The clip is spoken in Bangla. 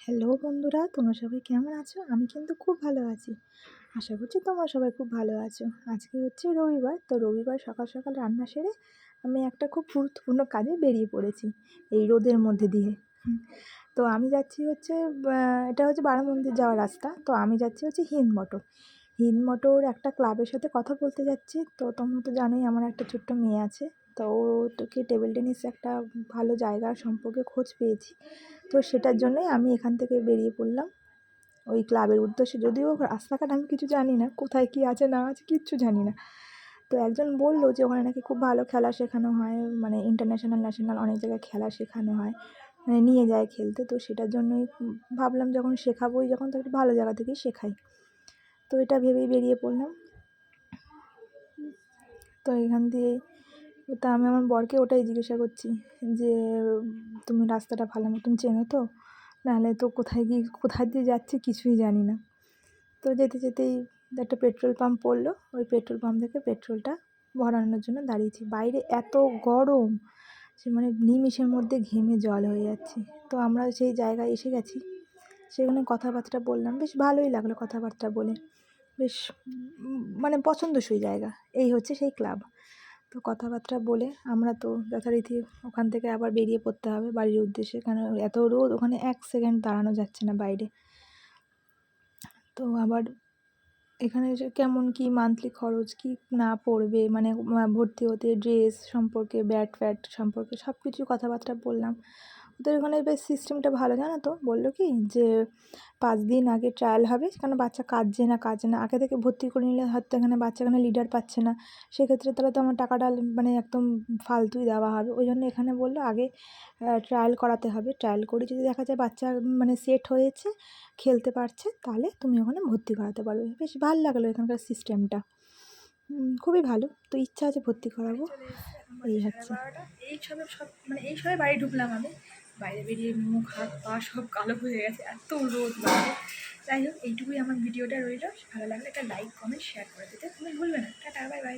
হ্যালো বন্ধুরা, তোমরা সবাই কেমন আছো? আমি কিন্তু খুব ভালো আছি। আশা করছি তোমরা সবাই খুব ভালো আছো। আজকে হচ্ছে রবিবার, তো রবিবার সকাল সকাল রান্না সেরে আমি একটা খুব গুরুত্বপূর্ণ কাজে বেরিয়ে পড়েছি এই রোদের মধ্যে দিয়ে। তো আমি যাচ্ছি হচ্ছে এটা হচ্ছে বারামন্দির যাওয়ার রাস্তা। তো আমি যাচ্ছি হচ্ছে হিন্দমটর। হিন্দমটর একটা ক্লাবের সাথে কথা বলতে যাচ্ছি। তো তোমরা তো জানোই আমার একটা ছোট্ট মেয়ে আছে। তো ওকে টেবিল টেনিস একটা ভালো জায়গা সম্পর্কে খোঁজ পেয়েছি। তো সেটার জন্যই আমি এখান থেকে বেরিয়ে পড়লাম ওই ক্লাবের উদ্দেশ্যে। যদিও রাস্তাঘাট আমি কিছু জানি না, কোথায় কী আছে না আছে কিচ্ছু জানি না। তো একজন বললো যে ওখানে নাকি খুব ভালো খেলা শেখানো হয়, মানে ইন্টারন্যাশনাল ন্যাশনাল অনেক জায়গায় খেলা শেখানো হয়, মানে নিয়ে যায় খেলতে। তো সেটার জন্যই ভাবলাম যখন শেখাবোই যখন, তো একটু ভালো জায়গা থেকেই শেখাই। তো এটা ভেবেই বেরিয়ে পড়লাম। তো এখান দিয়ে তা আমি আমার বরকে ওটাই জিজ্ঞাসা করছি যে তুমি রাস্তাটা ভালো মতন চেনো তো, নাহলে তো কোথায় দিয়ে যাচ্ছি কিছুই জানি না। তো যেতে যেতেই একটা পেট্রোল পাম্প পড়লো, ওই পেট্রোল পাম্প থেকে পেট্রোলটা ভরানোর জন্য দাঁড়িয়েছি। বাইরে এত গরম সে মানে নিমেষের মধ্যে ঘেমে জল হয়ে যাচ্ছে। তো আমরা সেই জায়গায় এসে গেছি, সেখানে কথাবার্তা বললাম, বেশ ভালোই লাগলো কথাবার্তা বলে। বেশ মানে পছন্দসই জায়গা। এই হচ্ছে সেই ক্লাব। তো কথাবার্তা বলে আমরা তো যথারীতি ওখান থেকে আবার বেরিয়ে পড়তে হবে বাড়ির উদ্দেশ্যে, কারণ এত রোদ, ওখানে 1 সেকেন্ড দাঁড়ানো যাচ্ছে না বাইরে। তো আবার এখানে যে কেমন কী মান্থলি খরচ কী না পড়বে, মানে ভর্তি হতে ড্রেস সম্পর্কে, ব্যাট ফ্যাট সম্পর্কে সব কিছু কথাবার্তা বললাম। ওদের ওখানে বেশ সিস্টেমটা ভালো, জানো তো? বললো কি যে 5 দিন আগে ট্রায়াল হবে, কারণ বাচ্চা কাঁদছে না, আগে থেকে ভর্তি করে নিলে হয়তো এখানে বাচ্চা এখানে লিডার পাচ্ছে না, সেক্ষেত্রে তাহলে তো আমার টাকাটা মানে একদম ফালতুই দেওয়া হবে। ওই জন্য এখানে বললো আগে ট্রায়াল করাতে হবে। ট্রায়াল করে যদি দেখা যায় বাচ্চা মানে সেট হয়েছে, খেলতে পারছে, তাহলে তুমি ওখানে ভর্তি করাতে পারবে। বেশ ভালো লাগলো এখানকার সিস্টেমটা, খুবই ভালো। তো ইচ্ছা আছে ভর্তি করাবো। এই হচ্ছে এই সবে বাড়ি ঢুকলাম আমি। বাইরে বেরিয়ে মুখ হাত পা সব কালো হয়ে গেছে, এত রোদ বাইরে। যাই হোক, এইটুকুই আমার ভিডিওটা রইল। ভালো লাগলে একটা লাইক কমেন্ট শেয়ার করে দিতে তুমি ভুলবে না। Tata, bye bye.